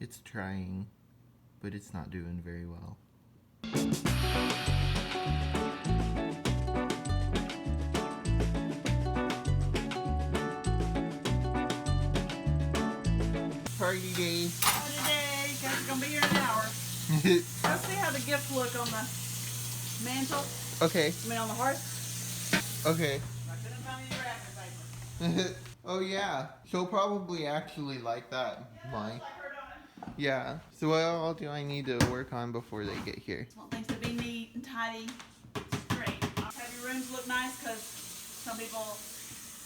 It's trying, but it's not doing very well. Party day. Party day. Guys, it's gonna be here in an hour. Let's see how the gifts look on the mantle. Okay. I mean, on the hearth. Okay. I couldn't find any wrapping paper. Oh yeah, she'll probably actually like that, Mike. Like her, don't it? Yeah. So what all do I need to work on before they get here? Just want things to be neat and tidy, straight. Have your rooms look nice because some people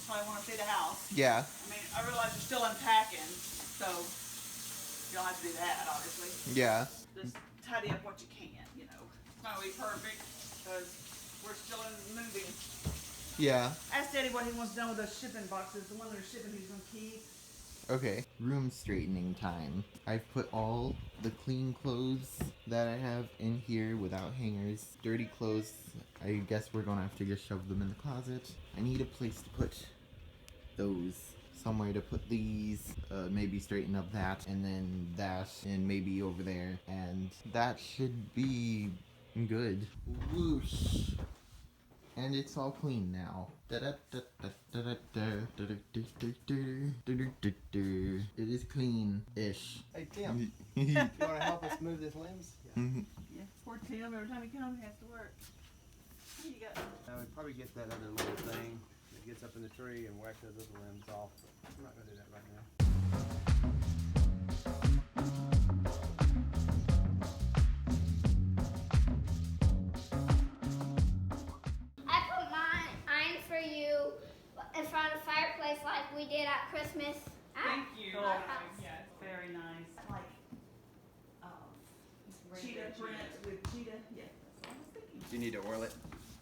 probably want to see the house. Yeah. I mean, I realize you're still unpacking, so you don't have to do that, obviously. Yeah. Just tidy up what you can, you know. It's not going to be perfect because we're still in moving. Yeah. Ask Daddy what he wants done with those shipping boxes. The ones that are shipping, he's going to keep. Okay. Room straightening time. I've put all the clean clothes that I have in here without hangers. Dirty clothes, I guess we're gonna have to just shove them in the closet. I need a place to put those. Somewhere to put these, maybe straighten up that, and then that, and maybe over there, and that should be good. Whoosh. And it's all clean now. It is clean-ish. Hey Tim, you want to help us move this limbs? Yeah, poor Tim. Every time he comes, he has to work. What do you got? We'd probably get that other little thing that gets up in the tree and whack those other limbs off. But I'm not going to do that right now. I put mine, I'm for you, in front of the fireplace like we did at Christmas. Thank you. Our house. Yeah, it's very nice. Like cheetah print with cheetah. Yeah, that's what I was thinking. Do you need to oil it?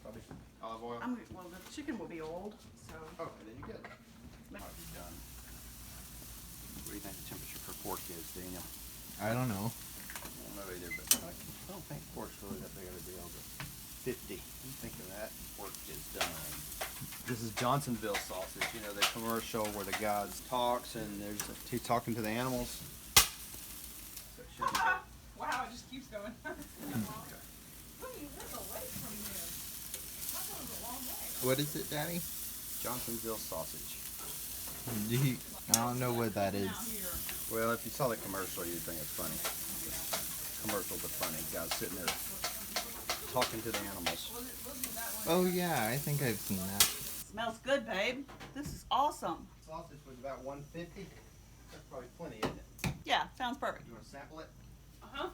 Probably olive oil. Well, the chicken will be old, so. Oh, and then you good. Might be done. What do you think the temperature for pork is, Daniel? I don't know. I don't know either, but I don't think pork's really that big of a deal. But 50. You think of that? Pork is done. This is Johnsonville sausage. You know the commercial where the guy talks and he's talking to the animals. So it should be good. Wow, it just keeps going. Okay. Look, you live away from here. That goes a long way. What is it, Daddy? Johnsonville sausage. I don't know what that is. Now here. Well, if you saw the commercial, you'd think it's funny. Commercials are funny. Guys sitting there talking to the animals. Oh yeah, I think I've seen that. Smells good, babe. This is awesome. Sausage was about 150. That's probably plenty, isn't it? Yeah, sounds perfect. You want to sample it? Uh-huh.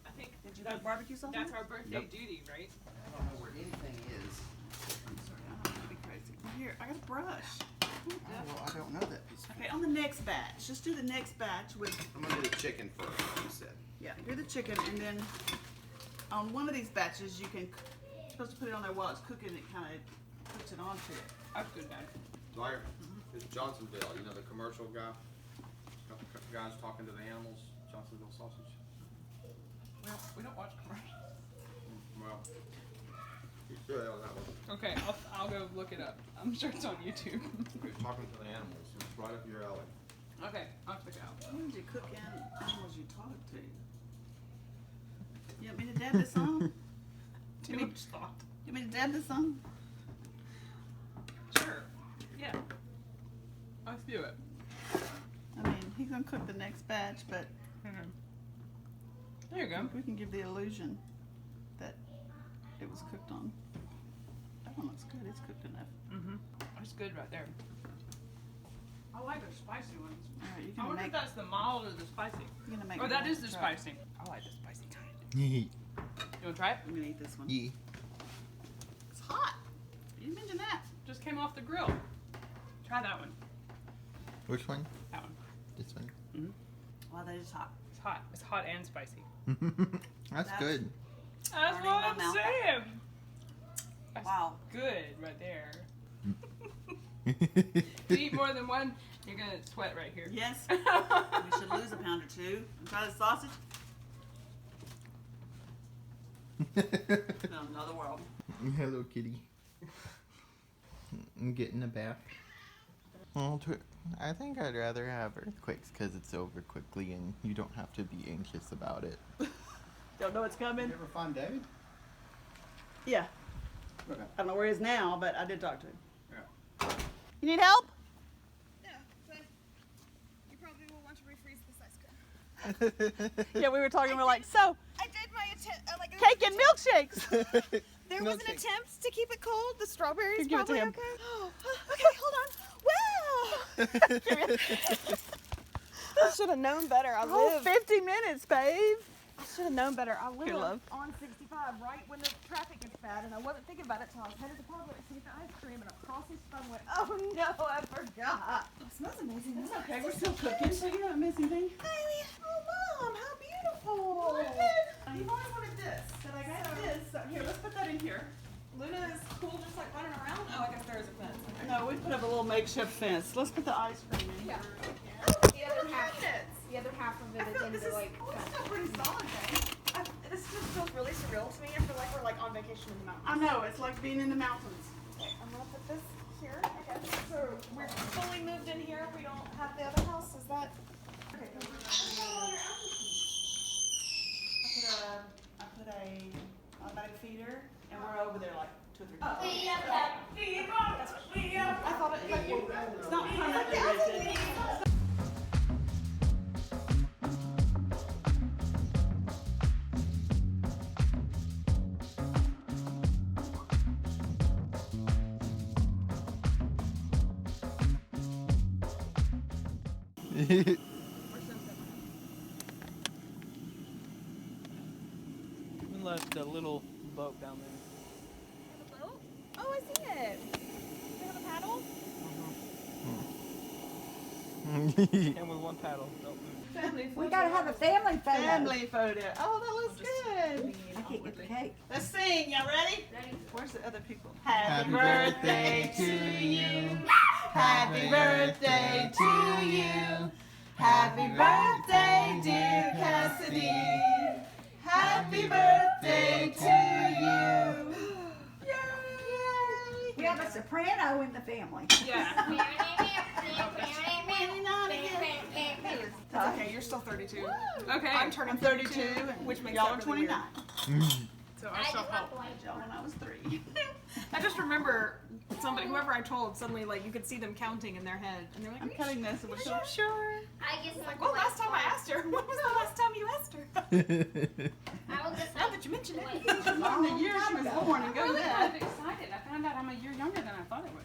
I think Did you guys barbecue something? that's our birthday Yep. duty, right? I don't know where anything is. I'm sorry, I don't want to be crazy. Here, I got a brush. Oh, well, I don't know that piece. Okay, on the next batch. Just do the next batch with, I'm going to do the chicken first, you said. yeah, do the chicken, and then on one of these batches, you're supposed to put it on there while it's cooking. It kind of puts it onto it. That's good, Dad. Dwyer, it's Johnsonville. You know the commercial guy? Guys talking to the animals? Johnsonville sausage? We don't watch commercials. Well, you sure that was that one. Okay, I'll go look it up. I'm sure it's on YouTube. Talking to the animals. It's right up your alley. Okay, I'll check it out. What did you cook animals you talk to? You want me to dab this on? Too much thought. You want me to dab this on? Sure. Yeah. Let's do it. I mean, he's gonna cook the next batch, but There you go. we can give the illusion that it was cooked on. That one looks good. It's cooked enough. Mm-hmm. That's good right there. I like the spicy ones. All right, you're I gonna wonder make. if that's the mild or the spicy. You're gonna make. Oh, me that want is to the try it. spicy. I like the spicy kind. Yeah. You want to try it? I'm gonna eat this one. Yeah. It's hot. You didn't mention that. Just came off the grill. Try that one. Which one? That one. This one. Wow, that is hot. It's hot. It's hot and spicy. That's That's- good. That's Burning what my I'm mouth. saying. That's Wow. good right there. If you eat more than one, you're gonna sweat right here. Yes. We should lose a pound or two. Try the sausage. No, another world. Hello, kitty. I'm getting a bath. Well, I think I'd rather have earthquakes because it's over quickly and you don't have to be anxious about it. Don't know what's coming. You ever find David? Yeah. Okay. I don't know where he is now, but I did talk to him. Yeah. You need help? No, but you probably will want to refreeze this ice cream. Yeah, we were talking. We're like, so I did my attempt. cake and milkshakes. There was an Milkshake. attempt to keep it cold. The strawberries Give it to probably him. okay. Okay, hold on. Wow. I should have known better. I Oh, live. 50 minutes, babe. I should have known better. I live Here, love. on 65 right when the traffic is bad, and I wasn't thinking about it until I was headed to Publix to get the ice cream, and across this phone went, oh no, I forgot. It smells amazing. It's okay. We're still cooking, so you haven't missed anything. Oh, Mom, how beautiful. You've always wanted this, and I got this. So here, let's put that in here. Luna is cool just like running around. Oh, I guess there is a fence. No, we put up a little makeshift fence. Let's put the ice cream in here. The other half of it is in the like. This is pretty solid, babe. This just feels really surreal to me. I feel like we're like on vacation in the mountains. I know, it's like being in the mountains. I'm gonna put this here. I guess. So we're fully moved in here. We don't have the other house. Is that? Okay. I put a automatic feeder, and we're over there like 2 or 3 Oh. days. I thought it like It's not permanently rigid. We left a little boat down there. boat? Oh, I see it. They have a paddle. And with one paddle. Don't move. Family We gotta have a family photo. Family photo. Oh, that looks good. I can't get the cake. Let's sing. Y'all ready? Ready. Where's the other people? Happy birthday to you. Happy birthday to you. Happy birthday, dear Cassidy. Happy birthday to you. Yay! We have a soprano in the family. Yeah. Okay, you're still 32. Okay. I'm turning I'm 32, which and makes y'all that are really 29. So I I just still want one. Y'all when I was 3. I just remember whoever I told, suddenly like you could see them counting in their head, and they're like, I'm cutting this. And we're "Are you sure?" I just Like, well, last time I asked her. When was the last time you asked her? I will just Now that you mention it. on the year she was born and I'm go really there. kind of excited. I found out I'm a year younger than I thought I was.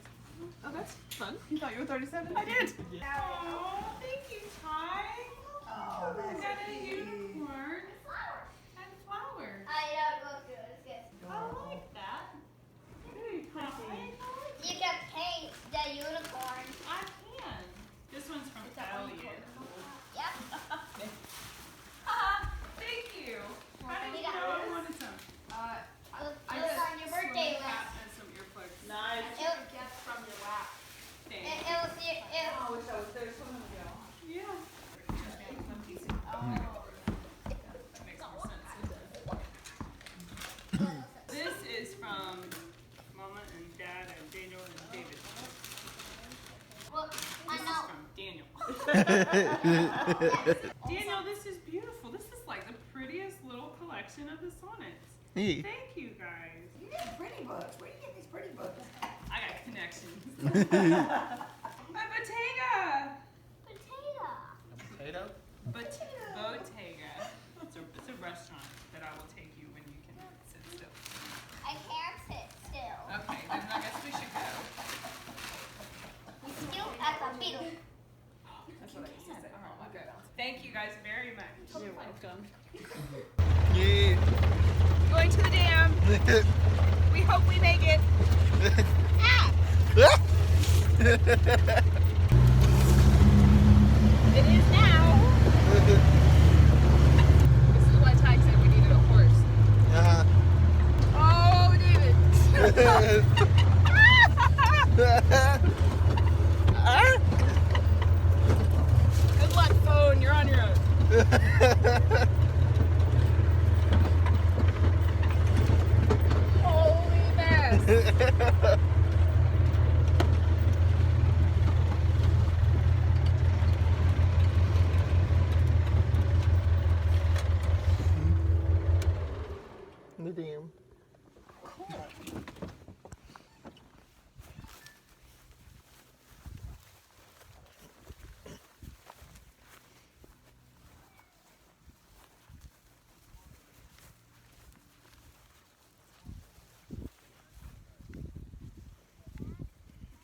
Oh, that's fun. You thought you were 37? I did. Oh, thank you, Ty. Oh, We that's got a cute. unicorn and flowers. I look good. It's good. I like that. You can paint the unicorn. I can. This one's from Elliot. Yep. Thank you. How did you Yeah. know I wanted some? It was on your birthday list. And some earplugs. Nice. It was, From your lap. Thank it was, I wish I was there so long ago. you. Yeah. That makes more sense. This is from Mama and Dad and Daniel and David. well, I This know. is from Daniel. Daniel, this is beautiful. This is like the prettiest little collection of the sonnets. Hey. Thank you guys. You get pretty books. Where do you get these pretty books? I got connections. My Bottega. Potato. Potato? Bottega. It's a restaurant that I will take you when you can sit still. I can't sit still. Okay, then I guess we should go. Still at the beetle. That's what I used to say. All right, we'll go. Thank you guys very much. You're welcome. Yeah. Going to the dam. We hope we make it. It is now. This is why Ty said we needed a horse. Oh, David. Good luck, phone. You're on your own. Holy mess.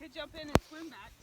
could jump in and swim back.